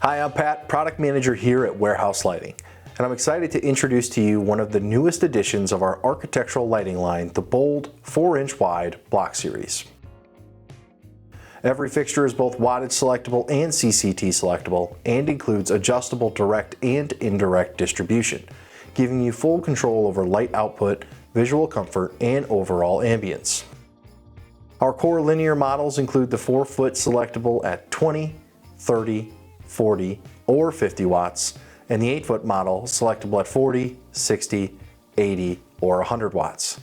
Hi, I'm Pat, Product Manager here at Warehouse Lighting, and I'm excited to introduce to you one of the newest additions of our architectural lighting line, the bold 4-inch wide BLOK Series. Every fixture is both Wattage Selectable and CCT Selectable and includes adjustable direct and indirect distribution, giving you full control over light output, visual comfort, and overall ambience. Our core linear models include the 4-foot selectable at 20, 30, 40, or 50 watts, and the 8-foot model selectable at 40, 60, 80, or 100 watts.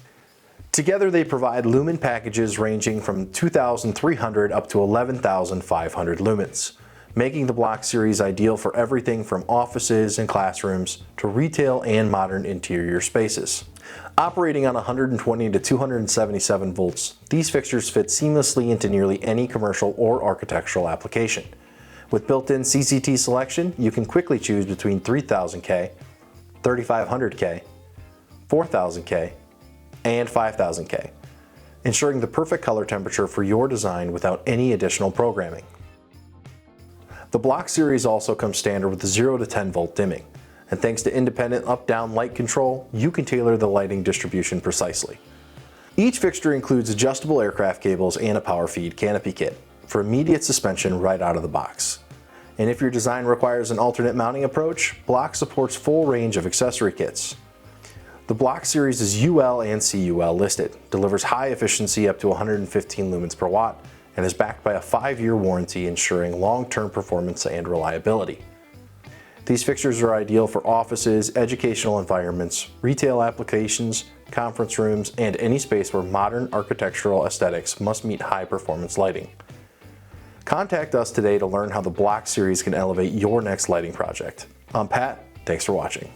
Together they provide lumen packages ranging from 2,300 up to 11,500 lumens, making the BLOK Series ideal for everything from offices and classrooms to retail and modern interior spaces. Operating on 120 to 277 volts, these fixtures fit seamlessly into nearly any commercial or architectural application. With built-in CCT selection, you can quickly choose between 3000K, 3500K, 4000K, and 5000K, ensuring the perfect color temperature for your design without any additional programming. The BLOK Series also comes standard with 0 to 10 volt dimming, and thanks to independent up-down light control, you can tailor the lighting distribution precisely. Each fixture includes adjustable aircraft cables and a power feed canopy kit for immediate suspension right out of the box. And if your design requires an alternate mounting approach, BLOK supports full range of accessory kits. The BLOK Series is UL and CUL listed, delivers high efficiency up to 115 lumens per watt, and is backed by a 5-year warranty ensuring long-term performance and reliability. These fixtures are ideal for offices, educational environments, retail applications, conference rooms, and any space where modern architectural aesthetics must meet high-performance lighting. Contact us today to learn how the BLOK Series can elevate your next lighting project. I'm Pat, thanks for watching.